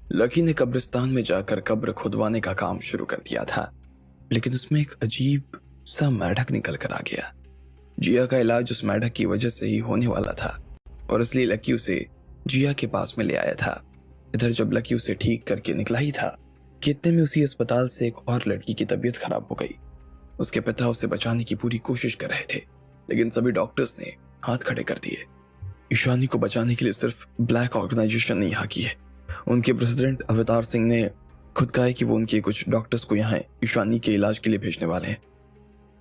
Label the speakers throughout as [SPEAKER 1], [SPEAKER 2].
[SPEAKER 1] Lucky ने कब्रिस्तान में जाकर कब्र खुदवाने का काम शुरू कर दिया था, लेकिन उसमें एक अजीब सा मेंढक निकल कर आ गया। जिया का इलाज उस मेंढक की वजह से ही होने वाला था और इसलिए लकी उसे जिया के पास में ले आया था। इधर जब लकी उसे ठीक करके निकला ही था कि इतने में उसी अस्पताल से एक और लड़की की तबीयत खराब हो गई। उसके पिता उसे बचाने की पूरी कोशिश कर रहे थे, लेकिन सभी डॉक्टर्स ने हाथ खड़े कर दिए। ईशानी को बचाने के लिए सिर्फ ब्लैक ऑर्गेनाइजेशन ने यहाँ की है। उनके प्रेसिडेंट अवतार सिंह ने खुद कहा है कि वो उनके कुछ डॉक्टर्स को यहाँ ईशानी के इलाज के लिए भेजने वाले हैं।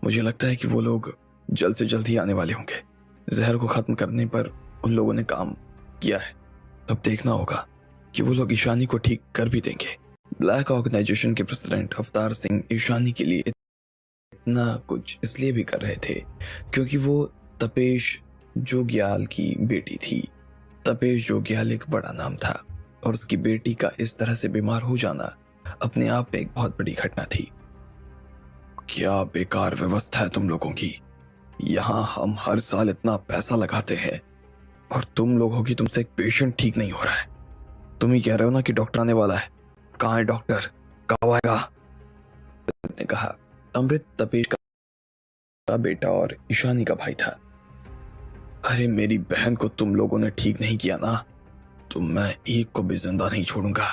[SPEAKER 1] मुझे लगता है कि वो लोग जल्द से जल्द ही आने वाले होंगे। जहर को खत्म करने पर उन लोगों ने काम किया है। अब देखना होगा कि वो लोग ईशानी को ठीक कर भी देंगे। ब्लैक ऑर्गेनाइजेशन के प्रेसिडेंट अवतार सिंह ईशानी के लिए इतना कुछ इसलिए भी कर रहे थे क्योंकि वो तपेश जोग्याल की बेटी थी। तपेश जोग्याल एक बड़ा नाम था और उसकी बेटी का इस तरह से बीमार हो जाना अपने आप में एक बहुत बड़ी घटना थी। क्या बेकार व्यवस्था है तुम लोगों की। यहाँ हम हर साल इतना पैसा लगाते हैं और तुम लोगों की तुमसे एक पेशेंट ठीक नहीं हो रहा है। तुम ही कह रहे हो ना कि डॉक्टर आने वाला है। कहाँ है डॉक्टर, कब आएगा? ने कहा। अमृत तपेश का बेटा और ईशानी का भाई था। अरे मेरी बहन को तुम लोगों ने ठीक नहीं किया ना, तो मैं एक को भी जिंदा नहीं छोड़ूंगा।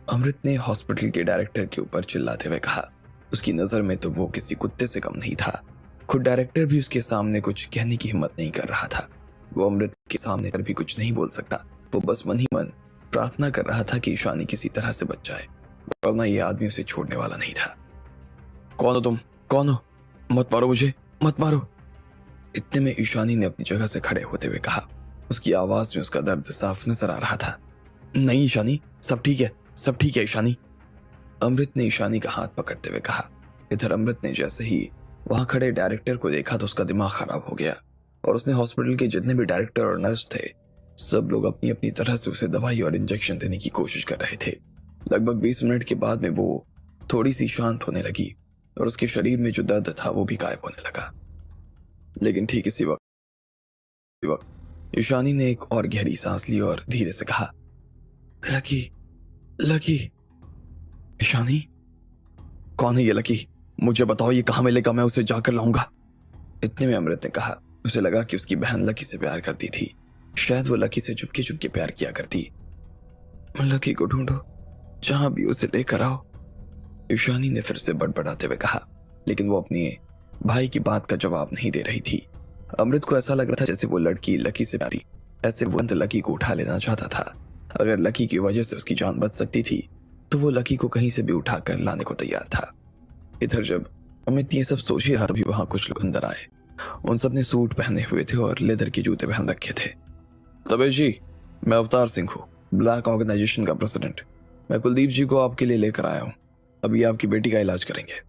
[SPEAKER 1] अमृत ने हॉस्पिटल के डायरेक्टर के ऊपर चिल्लाते हुए कहा। उसकी नजर में तो वो किसी कुत्ते से कम नहीं था। खुद डायरेक्टर भी उसके सामने कुछ कहने की हिम्मत नहीं कर रहा था। वो अमृत के सामने कर भी कुछ नहीं बोल सकता। वो बस मन ही मन प्रार्थना कर रहा था कि ईशानी किसी तरह से बच जाए, वरना ये आदमी उसे छोड़ने वाला नहीं था। कौन हो तुम? कौन हो? मत मारो मुझे, मत मारो। इतने में ईशानी ने अपनी जगह से खड़े होते हुए कहा। उसकी आवाज में उसका दर्द साफ नजर आ रहा था। नहीं ईशानी, सब ठीक है, सब ठीक है ईशानी। अमृत ने ईशानी का हाथ पकड़ते हुए कहा। इधर अमृत ने जैसे ही वहां खड़े डायरेक्टर को देखा तो उसका दिमाग खराब हो गया और उसने हॉस्पिटल के जितने भी डायरेक्टर और नर्स थे सब लोग अपनी अपनी तरह से उसे दवाई और इंजेक्शन देने की कोशिश कर रहे थे। लगभग 20 मिनट के बाद में वो थोड़ी सी शांत होने लगी और उसके शरीर में जो दर्द था वो भी गायब होने लगा। लेकिन ठीक इसी वक्त ईशानी ने एक और गहरी सांस ली और धीरे से कहा, लकी, लकी। ईशानी? कौन है ये लकी? मुझे बताओ ये कहाँ मिलेगा, मैं उसे जाकर लाऊंगा। इतने में अमृत ने कहा। उसे लगा कि उसकी बहन लकी से प्यार करती थी। शायद वो लकी से चुपके चुपके प्यार किया करती। लकी को ढूंढो, जहां भी उसे लेकर आओ, ईशानी ने फिर से बड़बड़ाते हुए कहा। लेकिन वो अपने भाई की बात का जवाब नहीं दे रही थी। अमृत को ऐसा लग रहा था जैसे वो लड़की लकी से प्यारी, ऐसे वो लकी को उठा लेना चाहता था। अगर लकी की वजह से उसकी जान बच सकती थी तो वो लकी को कहीं से भी उठाकर लाने को तैयार था। इधर जब अमित ये सब सोच ही रहा तभी वहां कुछ लोग अंदर आए। उन सब ने सूट पहने हुए थे और लेदर के जूते पहन रखे थे। तबे जी, मैं अवतार सिंह हूँ, ब्लैक ऑर्गेनाइजेशन का प्रेसिडेंट। मैं कुलदीप जी को आपके लिए लेकर आया हूँ। अभी आपकी बेटी का इलाज करेंगे,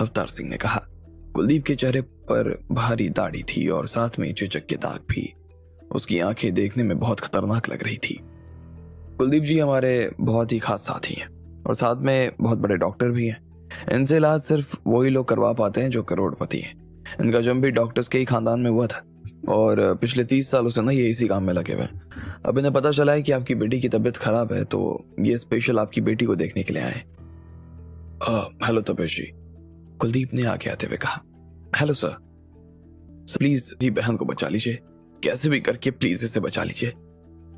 [SPEAKER 1] अवतार सिंह ने कहा। कुलदीप के चेहरे पर भारी दाढ़ी थी और साथ में चेचक के दाग भी। उसकी आंखें देखने में बहुत खतरनाक लग रही थी। कुलदीप जी हमारे बहुत ही खास साथी हैं और साथ में बहुत बड़े डॉक्टर भी हैं। इनसे इलाज सिर्फ वही लोग करवा पाते हैं जो करोड़पति हैं। इनका जन्म भी डॉक्टर्स के ही खानदान में हुआ था और पिछले 30 सालों से ना ये इसी काम में लगे हुए हैं। अब इन्हें पता चला है कि आपकी बेटी की तबीयत खराब है तो ये स्पेशल आपकी बेटी को देखने के लिए आए। हेलो तपेश जी, कुलदीप ने आगे आते हुए कहा। हेलो सर, प्लीज भी बहन को बचा लीजिए, कैसे भी करके प्लीज इसे बचा लीजिए।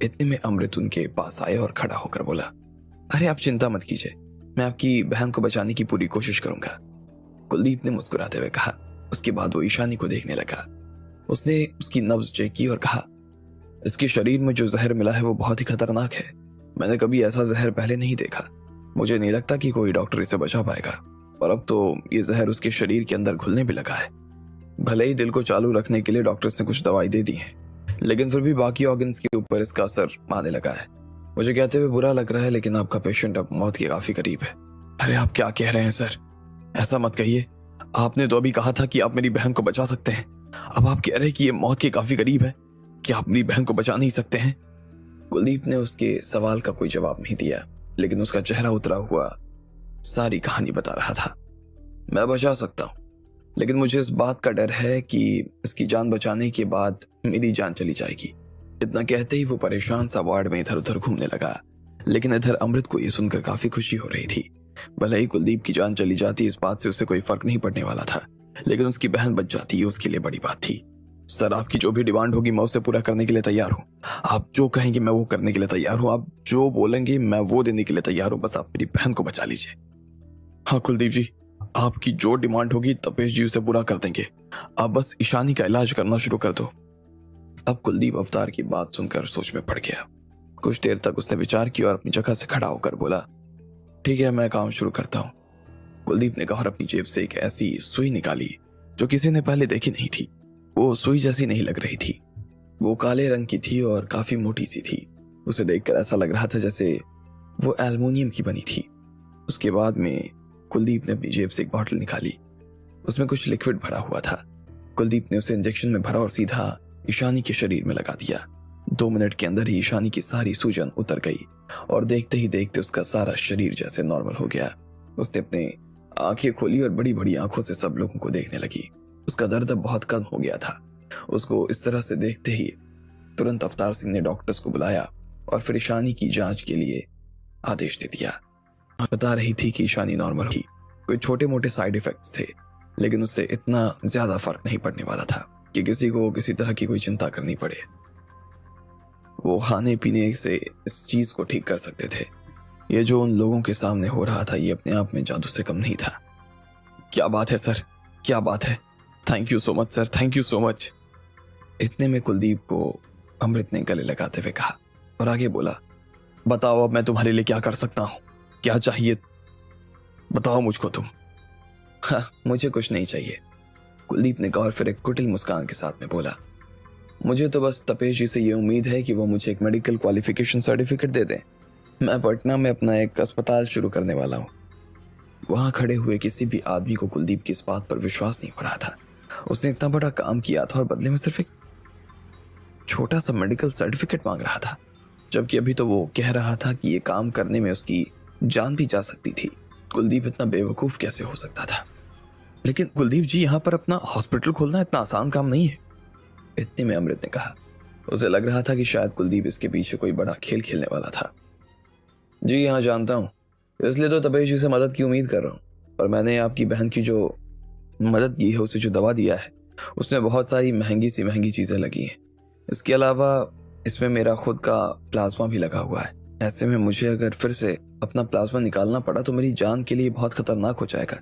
[SPEAKER 1] इतने में अमृत उनके पास आया और खड़ा होकर बोला, अरे आप चिंता मत कीजिए, मैं आपकी बहन को बचाने की पूरी कोशिश करूंगा। कुलदीप ने मुस्कुराते हुए कहा। उसके बाद वो ईशानी को देखने लगा। उसने उसकी नब्ज चेक की और कहा, इसके शरीर में जो जहर मिला है वो बहुत ही खतरनाक है। मैंने कभी ऐसा जहर पहले नहीं देखा। मुझे नहीं लगता कि कोई डॉक्टर इसे बचा पाएगा। और अब तो ये जहर उसके शरीर के अंदर घुलने भी लगा है। भले ही दिल को चालू रखने के लिए डॉक्टर्स ने कुछ दवाई दे दी है, लेकिन फिर भी बाकी ऑर्गन्स के ऊपर इसका असर आने लगा है। मुझे कहते हुए बुरा लग रहा है, लेकिन आपका पेशेंट अब मौत के काफी करीब है। अरे आप क्या कह रहे हैं सर? ऐसा मत कहिए। आपने तो अभी कहा था कि आप मेरी बहन को बचा सकते हैं। अब आप कह रहे हैं कि ये मौत के काफी करीब है। क्या आप मेरी बहन को बचा नहीं सकते हैं? कुलदीप ने उसके सवाल का कोई जवाब नहीं दिया, लेकिन उसका चेहरा उतरा हुआ सारी कहानी बता रहा था। मैं बचा सकता हूँ, लेकिन मुझे इस बात का डर है कि इसकी जान बचाने के बाद मेरी जान चली जाएगी। इतना कहते ही वो परेशान सा वार्ड में इधर उधर घूमने लगा। लेकिन इधर अमृत को ये सुनकर काफी खुशी हो रही थी। भले ही कुलदीप की जान चली जाती, इस बात से उसे कोई फर्क नहीं पड़ने वाला था, लेकिन उसकी बहन बच जाती, ये उसके लिए बड़ी बात थी। सर, आपकी जो भी डिमांड होगी मैं उसे पूरा करने के लिए तैयार हूँ। आप जो कहेंगे मैं वो करने के लिए तैयार हूँ। आप जो बोलेंगे मैं वो देने के लिए तैयार हूँ। बस आप मेरी बहन को बचा लीजिए। हाँ कुलदीप जी, आपकी जो डिमांड होगी तपेश जी उसे पूरा कर देंगे। आप बस ईशानी का इलाज करना शुरू कर दो। अब कुलदीप अवतार की बात सुनकर सोच में पड़ गया। कुछ देर तक उसने विचार किया और अपनी जगह से खड़ा होकर बोला, ठीक है, मैं काम शुरू करता हूँ। कुलदीप ने कहा और अपनी जेब से एक ऐसी सुई निकाली जो किसी ने पहले देखी नहीं थी। वो सुई जैसी नहीं लग रही थी, वो काले रंग की थी और काफी मोटी सी थी। उसे देखकर ऐसा लग रहा था जैसे वो एल्युमिनियम की बनी थी। उसके बाद में कुलदीप ने अपनी जेब से एक बॉटल निकाली, उसमें कुछ लिक्विड भरा हुआ था। कुलदीप ने उसे इंजेक्शन में भरा और सीधा ईशानी के शरीर में लगा दिया। 2 मिनट के अंदर ही ईशानी की सारी सूजन उतर गई और देखते ही देखते उसका सारा शरीर जैसे नॉर्मल हो गया। उसने अपने आंखें खोली और बड़ी बड़ी आंखों से सब लोगों को देखने लगी। उसका दर्द अब बहुत कम हो गया था। उसको इस तरह से देखते ही तुरंत अवतार सिंह ने डॉक्टर्स को बुलाया और फिर ईशानी की जांच के लिए आदेश दे दिया। बता रही थी कि ईशानी नॉर्मल थी, कोई छोटे मोटे साइड इफेक्ट्स थे, लेकिन उससे इतना ज्यादा फर्क नहीं पड़ने वाला था कि किसी को किसी तरह की कोई चिंता करनी पड़े। वो खाने पीने से इस चीज को ठीक कर सकते थे। ये जो उन लोगों के सामने हो रहा था ये अपने आप में जादू से कम नहीं था। क्या बात है सर, क्या बात है, thank you so much sir, thank you so much. इतने में कुलदीप को अमृत ने गले लगाते हुए कहा और आगे बोला, बताओ अब मैं तुम्हारे लिए क्या कर सकता हूँ, क्या चाहिए बताओ मुझको तुम। हाँ, मुझे कुछ नहीं चाहिए, कुलदीप ने कहा और फिर एक कुटिल मुस्कान के साथ में बोला, मुझे तो बस तपेश जी से ये उम्मीद है कि वो मुझे एक मेडिकल क्वालिफिकेशन सर्टिफिकेट दे दें। मैं पटना में अपना एक अस्पताल शुरू करने वाला हूँ। वहां खड़े हुए किसी भी आदमी को कुलदीप की इस बात पर विश्वास नहीं हो रहा था। उसने इतना बड़ा काम किया था और बदले में सिर्फ एक छोटा सा मेडिकल सर्टिफिकेट मांग रहा था, जबकि अभी तो वो कह रहा था कि ये काम करने में उसकी जान भी जा सकती थी। कुलदीप इतना बेवकूफ कैसे हो सकता था? लेकिन कुलदीप जी, यहाँ पर अपना हॉस्पिटल खोलना इतना आसान काम नहीं है, इतने में अमृत ने कहा। उसे लग रहा था कि शायद कुलदीप इसके पीछे कोई बड़ा खेल खेलने वाला था। जी हाँ, जानता हूँ, इसलिए तो तपेश जी से मदद की उम्मीद कर रहा हूँ। और मैंने आपकी बहन की जो मदद की है, उसे जो दवा दिया है, उसमें बहुत सारी महंगी चीजें लगी हैं। इसके अलावा इसमें मेरा खुद का प्लाज्मा भी लगा हुआ है। ऐसे में मुझे अगर फिर से अपना प्लाज्मा निकालना पड़ा तो मेरी जान के लिए बहुत खतरनाक हो जाएगा।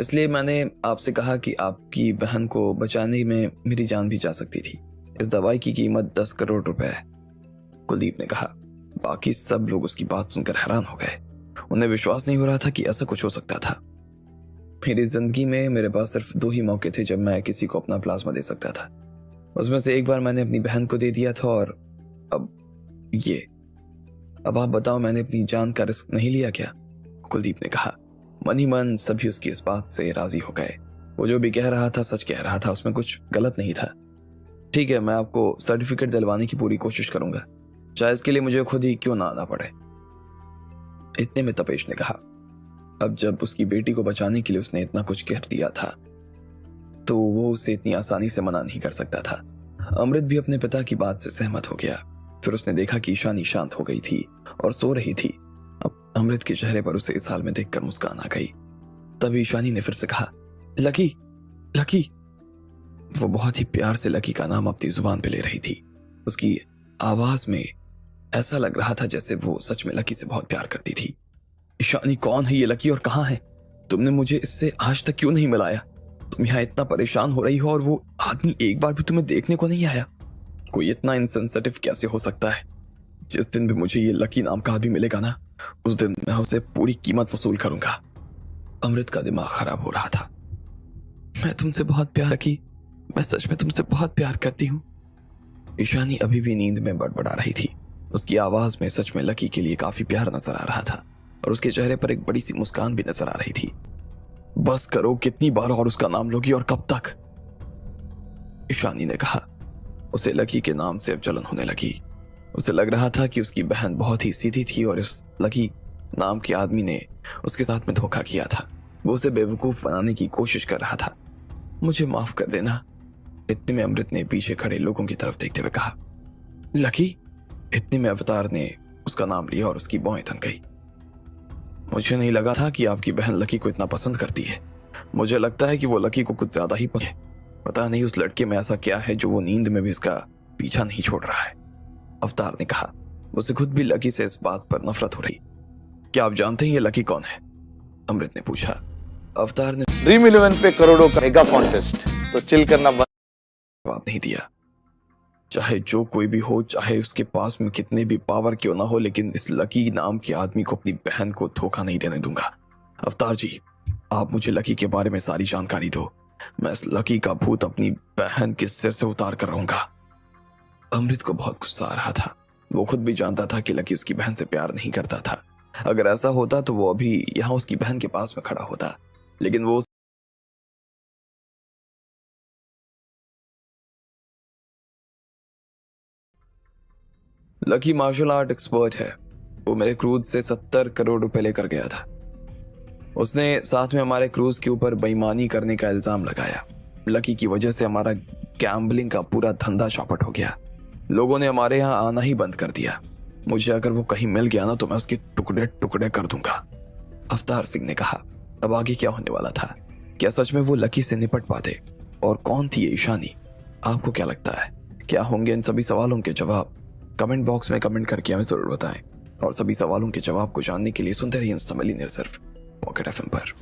[SPEAKER 1] इसलिए मैंने आपसे कहा कि आपकी बहन को बचाने में मेरी जान भी जा सकती थी। इस दवाई की कीमत 10 करोड़ रुपए है, कुलदीप ने कहा। बाकी सब लोग उसकी बात सुनकर हैरान हो गए। उन्हें विश्वास नहीं हो रहा था कि ऐसा कुछ हो सकता था। मेरी जिंदगी में मेरे पास सिर्फ 2 ही मौके थे जब मैं किसी को अपना प्लाज्मा दे सकता था। उसमें से एक बार मैंने अपनी बहन को दे दिया था और अब ये। अब आप बताओ, मैंने अपनी जान का रिस्क नहीं लिया क्या? कुलदीप ने कहा। मन ही मन सभी उसकी इस बात से राजी हो गए। वो जो भी कह रहा था सच कह रहा था, उसमें कुछ गलत नहीं था। ठीक है, मैं आपको सर्टिफिकेट दिलवाने की पूरी कोशिश करूंगा, चाहे इसके लिए मुझे खुद ही क्यों ना आना पड़े। इतने में तपेश ने कहा। अब जब उसकी बेटी को बचाने के लिए उसने इतना कुछ कह दिया था तो वो उसे इतनी आसानी से मना नहीं कर सकता था। अमृत भी अपने पिता की बात से सहमत हो गया। फिर उसने देखा कि ईशानी शांत हो गई थी और सो रही थी। अब अमृत के चेहरे पर उसे इस हाल में देखकर मुस्कान आ गई। तभी ईशानी ने फिर से कहा, लकी, लकी। वो बहुत ही प्यार से लकी का नाम अपनी जुबान पे ले रही थी। उसकी आवाज में ऐसा लग रहा था जैसे वो सच में लकी से बहुत प्यार करती थी। ईशानी, कौन है ये लकी और कहाँ है? तुमने मुझे इससे आज तक क्यों नहीं मिलाया? तुम यहाँ इतना परेशान हो रही हो और वो आदमी एक बार भी तुम्हें देखने को नहीं आया। कोई इतना इनसेंसिटिव कैसे हो सकता है? जिस दिन भी मुझे ये लकी नाम का आदमी मिलेगा ना, उस दिन मैं उसे पूरी कीमत वसूल करूंगा। अमृत का दिमाग खराब हो रहा था। मैं तुमसे बहुत प्यार की, मैं सच में तुमसे बहुत प्यार करती हूँ। ईशानी अभी भी नींद में बड़बड़ा रही थी। उसकी आवाज में सच में लकी के लिए काफी प्यार नजर आ रहा था और उसके चेहरे पर एक बड़ी सी मुस्कान भी नजर आ रही थी। बस करो, कितनी बार और उसका नाम लोगी और कब तक? ईशानी ने कहा। उसे लकी के नाम से अब जलन होने लगी। उसे लग रहा था कि उसकी बहन बहुत ही सीधी थी और इस लकी नाम के आदमी ने उसके साथ में धोखा किया था। वो उसे बेवकूफ बनाने की कोशिश कर रहा था। मुझे माफ कर देना। इतने में अमृत ने पीछे खड़े लोगों की तरफ देखते हुए कहा, लकी। इतने में अवतार ने उसका नाम लिया और उसकी भौहें थम गई। मुझे नहीं लगा था कि आपकी बहन लकी को इतना पसंद करती है। मुझे लगता है कि वो लकी को कुछ ज्यादा ही पसंद है। पता नहीं उस लड़के में ऐसा क्या है जो वो नींद में भी इसका पीछा नहीं छोड़ रहा है। अवतार ने कहा। उसे खुद भी लकी से इस बात पर नफरत हो रही। क्या आप जानते हैं ये लकी कौन है? अमृत ने पूछा। अवतार ने
[SPEAKER 2] ड्रीम 11 पे करोड़ों का मेगा कॉन्टेस्ट, तो चिल करना बंद।
[SPEAKER 1] जवाब नहीं दिया। चाहे जो कोई भी हो, चाहे उसके पास में कितने भी पावर क्यों ना हो, लेकिन इस लकी नाम के आदमी को अपनी बहन को धोखा नहीं देने दूंगा। अवतार जी, आप मुझे लकी के बारे में सारी जानकारी दो। मैं इस लकी का भूत अपनी बहन के सिर से उतार कर रहूंगा। अमृत को बहुत गुस्सा आ रहा था। वो खुद भी जानता था कि लकी उसकी बहन से प्यार नहीं करता था। अगर ऐसा होता तो वो अभी यहाँ उसकी बहन के पास में खड़ा होता, लेकिन वो लकी मार्शल आर्ट एक्सपर्ट है। वो मेरे क्रूज से 70 करोड़ रुपए लेकर गया था। उसने साथ में हमारे क्रूज के ऊपर बेईमानी करने का इल्जाम लगाया। लकी की वजह से हमारा गैम्बलिंग का पूरा धंधा चौपट हो गया। लोगों ने हमारे यहाँ आना ही बंद कर दिया। मुझे अगर वो कहीं मिल गया ना तो मैं उसके टुकड़े टुकड़े कर दूंगा। अवतार सिंह ने कहा। अब आगे क्या होने वाला था? क्या सच में वो लकी से निपट पाते? और कौन थी ये ईशानी? आपको क्या लगता है, क्या होंगे इन सभी सवालों के जवाब? कमेंट बॉक्स में कमेंट करके हमें जरूर बताएं। और सभी सवालों के जवाब को जानने के लिए सुनते रहिए इंस्टा मिलियनेयर सिर्फ पॉकेट एफएम पर।